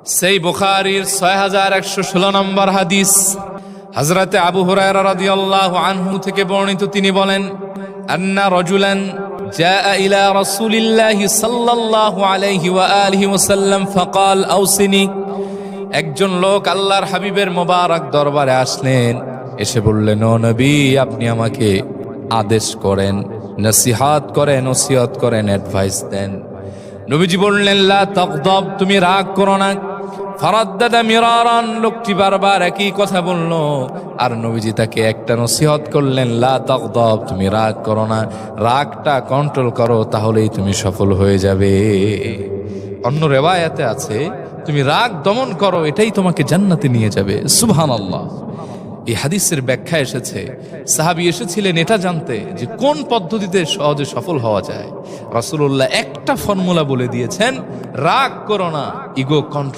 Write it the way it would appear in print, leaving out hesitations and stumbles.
সেই বুখারীর 6116 নম্বর হাদিস, হযরতে আবু হুরায়রা রাদিয়াল্লাহু আনহু থেকে বর্ণিত। তিনি বলেন, আন্না রাজুলান জাআ ইলা রাসূলিল্লাহি সাল্লাল্লাহু আলাইহি ওয়া আলিহি ওয়াসাল্লাম ফাকাল আউসিনি। একজন লোক আল্লাহর হাবিবের মোবারক দরবারে আসলেন, এসে বললেন, ও নবী, আপনি আমাকে আদেশ করেন, নসিহত করেন, ওসিয়ত করেন, অ্যাডভাইস দেন। নবীজি বললেন, লা তাগদাব, তুমি রাগ করো না। ফারাদ্দাদা মিরারান, লোকটি বারবার একই কথা বলল, আর নবীজি তাকে একটা নসিহত করলেন, লা তাগদাব, তুমি রাগ করো না, রাগটা কন্ট্রোল করো, তাহলেই তুমি সফল হয়ে যাবে। অন্য রিওয়ায়াতে আছে, তুমি রাগ দমন করো, এটাই তোমাকে জান্নাতে নিয়ে যাবে। সুবহানাল্লাহ। এই হাদিসের ব্যাখ্যা এসেছে, সাহাবী এসেছিলেন এটা জানতে যে কোন পদ্ধতিতে সহজে সফল হওয়া যায়। রাসূলুল্লাহ একটা ফর্মুলা বলে দিয়েছেন, রাগ করো না, ইগো কন্ট্রোল